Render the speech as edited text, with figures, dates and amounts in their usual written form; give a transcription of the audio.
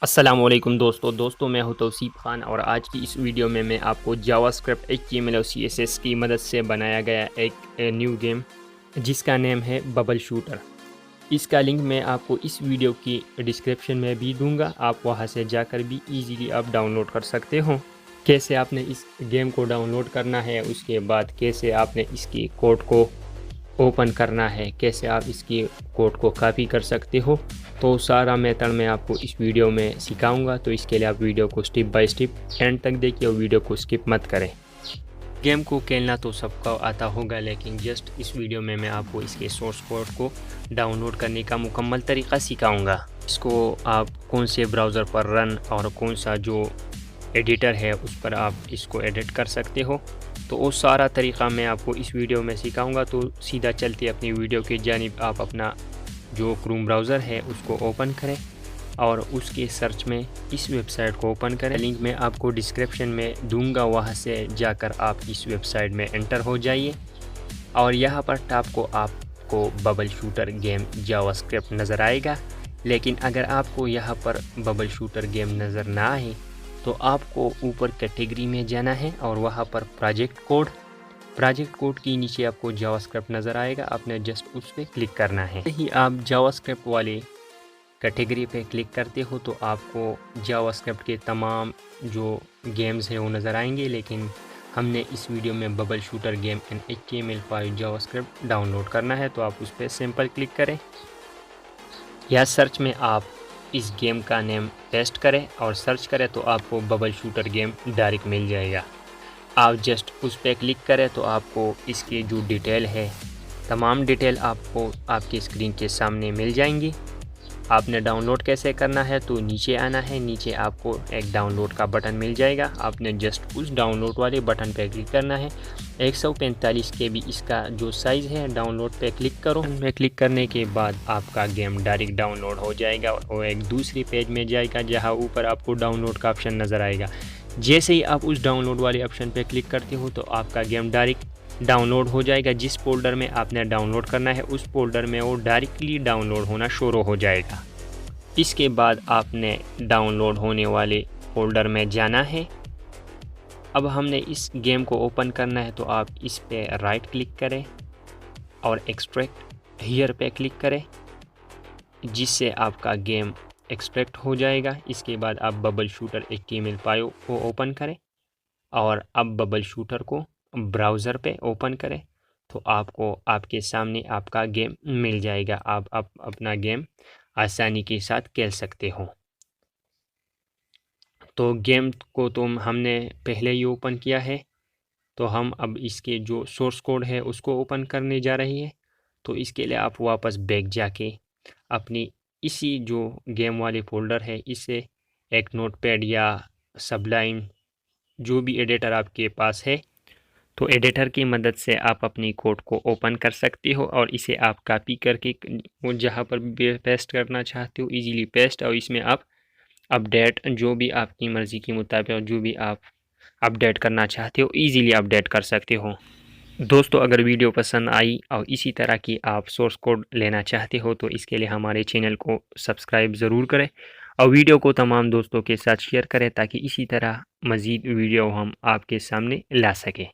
अस्सलामुअलैकुम दोस्तों मैं हूं तौसीफ खान और आज की इस वीडियो में मैं आपको जावास्क्रिप्ट HTML और CSS की मदद से बनाया गया एक न्यू गेम जिसका नेम है बबल शूटर। इसका लिंक मैं आपको इस वीडियो की डिस्क्रिप्शन में भी दूंगा, आप वहां से जाकर भी इजीली आप डाउनलोड कर सकते हो। कैसे आपने इस गेम को डाउनलोड करना है, उसके बाद कैसे आपने इसकी कोड को ओपन करना है, कैसे आप इसकी कोड को कॉपी कर सकते हो, तो सारा मेथड मैं आपको इस वीडियो में सिखाऊंगा। तो इसके लिए आप वीडियो को स्टेप बाय स्टेप एंड तक देखिए और वीडियो को स्किप मत करें। गेम को खेलना तो सबको आता होगा, लेकिन जस्ट इस वीडियो में मैं आपको इसके सोर्स कोड को डाउनलोड करने का मुकम्मल तरीका सिखाऊंगा। इसको आप कौन से ब्राउज़र पर रन और कौन सा जो एडिटर है उस पर आप इसको एडिट कर सकते हो, तो वो सारा तरीक़ा मैं आपको इस वीडियो में सिखाऊंगा। तो सीधा चलते अपनी वीडियो की जानिब, आप अपना जो क्रोम ब्राउज़र है उसको ओपन करें और उसके सर्च में इस वेबसाइट को ओपन करें। लिंक मैं आपको डिस्क्रिप्शन में दूंगा, वहां से जाकर आप इस वेबसाइट में एंटर हो जाइए और यहाँ पर टॉप को आपको बबल शूटर गेम जावास्क्रिप्ट नज़र आएगा। लेकिन अगर आपको यहाँ पर बबल शूटर गेम नज़र ना आए तो आपको ऊपर कैटेगरी में जाना है और वहाँ पर प्रोजेक्ट कोड की नीचे आपको जावास्क्रिप्ट नज़र आएगा, आपने जस्ट उस पर क्लिक करना है। ही आप जावास्क्रिप्ट वाले कैटेगरी पे क्लिक करते हो तो आपको जावास्क्रिप्ट के तमाम जो गेम्स हैं वो नज़र आएंगे, लेकिन हमने इस वीडियो में bubble shooter game in HTML5 JavaScript download करना है। तो आप उस पर सिंपल क्लिक करें या सर्च में आप इस गेम का नेम पेस्ट करें और सर्च करें तो आपको बबल शूटर गेम डायरेक्ट मिल जाएगा। आप जस्ट उस पर क्लिक करें तो आपको इसकी जो डिटेल है, तमाम डिटेल आपको आपकी स्क्रीन के सामने मिल जाएंगी। आपने डाउनलोड कैसे करना है, तो नीचे आना है, नीचे आपको एक डाउनलोड का बटन मिल जाएगा, आपने जस्ट उस डाउनलोड वाले बटन पर क्लिक करना है। 145 KB इसका जो साइज़ है, डाउनलोड पे क्लिक करो। में क्लिक करने के बाद आपका गेम डायरेक्ट डाउनलोड हो जाएगा और वो एक दूसरी पेज में जाएगा जहां ऊपर आपको डाउनलोड का ऑप्शन नज़र आएगा। जैसे ही आप उस डाउनलोड वाले ऑप्शन पे क्लिक करते हो तो आपका गेम डायरेक्ट डाउनलोड हो जाएगा। जिस फोल्डर में आपने डाउनलोड करना है उस फोल्डर में वो डायरेक्टली डाउनलोड होना शुरू हो जाएगा। इसके बाद आपने डाउनलोड होने वाले फोल्डर में जाना है। अब हमने इस गेम को ओपन करना है तो आप इस पे राइट क्लिक करें और एक्सट्रैक्ट हियर पे क्लिक करें, जिससे आपका गेम एक्सट्रैक्ट हो जाएगा। इसके बाद आप बबल शूटर HTML5 को ओपन करें और अब बबल शूटर को ब्राउज़र पे ओपन करें तो आपको आपके सामने आपका गेम मिल जाएगा। आप अपना गेम आसानी के साथ खेल सकते हो। तो गेम को तो हमने पहले ही ओपन किया है, तो हम अब इसके जो सोर्स कोड है उसको ओपन करने जा रही है। तो इसके लिए आप वापस बैक जाके अपनी इसी जो गेम वाले फोल्डर है इसे एक नोटपैड या सबलाइन जो भी एडिटर आपके पास है, तो एडिटर की मदद से आप अपनी कोड को ओपन कर सकते हो और इसे आप कॉपी करके वो जहाँ पर पेस्ट करना चाहते हो इजीली पेस्ट, और इसमें आप अपडेट जो भी आपकी मर्ज़ी के मुताबिक जो भी आप अपडेट करना चाहते हो इजीली अपडेट कर सकते हो। दोस्तों अगर वीडियो पसंद आई और इसी तरह की आप सोर्स कोड लेना चाहते हो तो इसके लिए हमारे चैनल को सब्सक्राइब ज़रूर करें और वीडियो को तमाम दोस्तों के साथ शेयर करें ताकि इसी तरह मज़ीद वीडियो हम आपके सामने ला सकें।